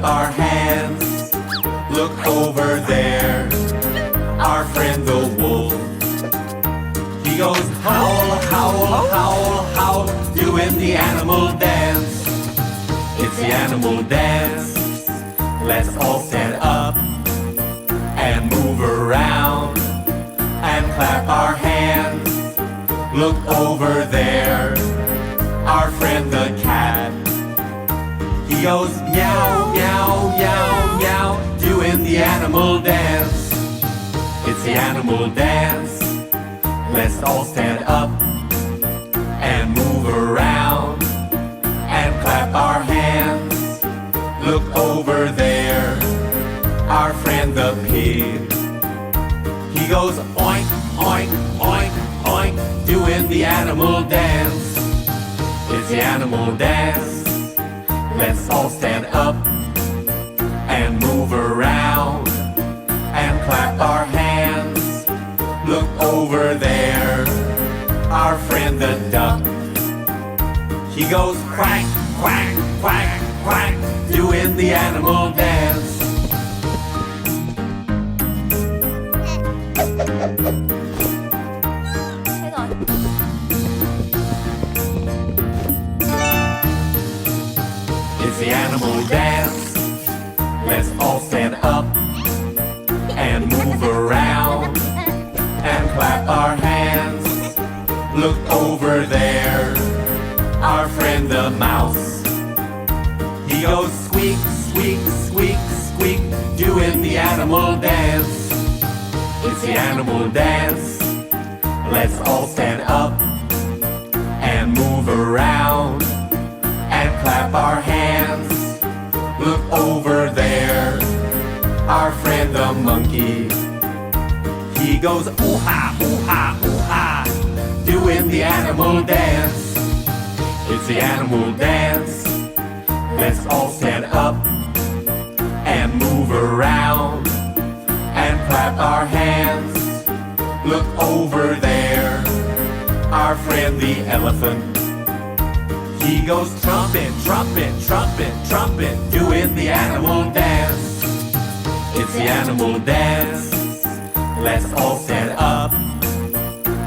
our hands. Look over there, our friend the wolf. He goes howl, howl, howl, howl, doing the animal dance. It's the animal dance. Let's all stand up and move around and clap our hands. Look over there, our friend the cat. He goes meow, meow, meow, meow, doing the animal dance. It's the animal dance. Let's all stand up and move around and clap our hands. Look over there, our friend the pig. He goes oink, oink, oink, oink, doing the animal dance. It's the animal dance. Let's all stand up and move around and clap our hands. Look over there, our friend the duck. He goes quack, quack, quack, quack, doing the animal dance. It's the animal dance. Let's all stand up and move around and clap our hands. Look over there, our friend the mouse. He goes squeak, squeak, squeak, squeak, doing the animal dance. It's the animal dance. Let's all stand up and move around and clap our hands. Look over there, our friend the monkey. He goes ooh-ha, ooh-ha, ooh-ha, doing the animal dance. It's the animal dance. Let's all stand up and move around and clap our hands. Look over there, our friend the elephant. He goes trumpet, trumpet, trumpet, trumpet, doing the animal dance. It's the animal dance. Let's all stand up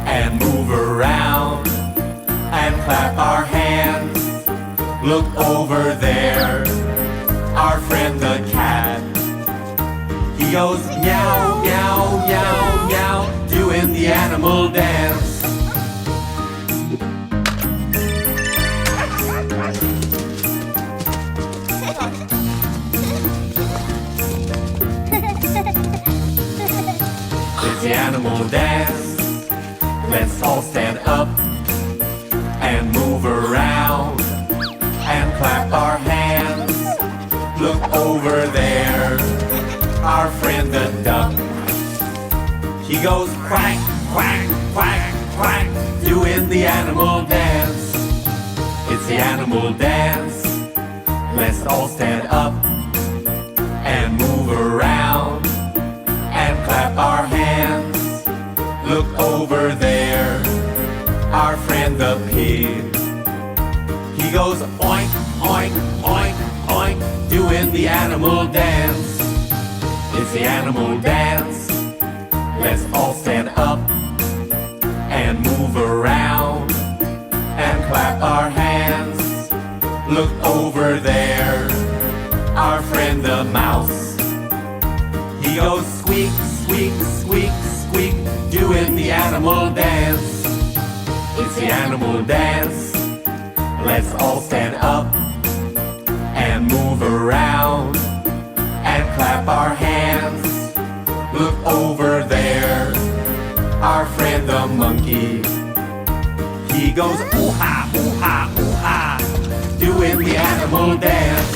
and move around and clap our hands. Look over there, our friend the cat. He goes meow, meow, meow, meow, doing the animal dance. It's the animal dance. Let's all stand up and move around and clap our hands. Look over there, our friend the duck. He goes quack, quack, quack, quack, doing the animal dance. It's the animal dance. Let's all stand up and move around and clap our hands. Look over there, our friend the pig. He goes oink, oink, oink, oink, doing the animal dance. It's the animal dance. Let's all stand up and move around and clap our hands. Look over there, our friend the mouse. He goes squeak, squeak, squeak, squeak, doing the animal dance. It's the animal dance. Let's all stand up and move around and clap our hands. Look over there, our friend the monkey. He goes ooh-ha, ooh-ha, ooh-ha, doing the animal dance.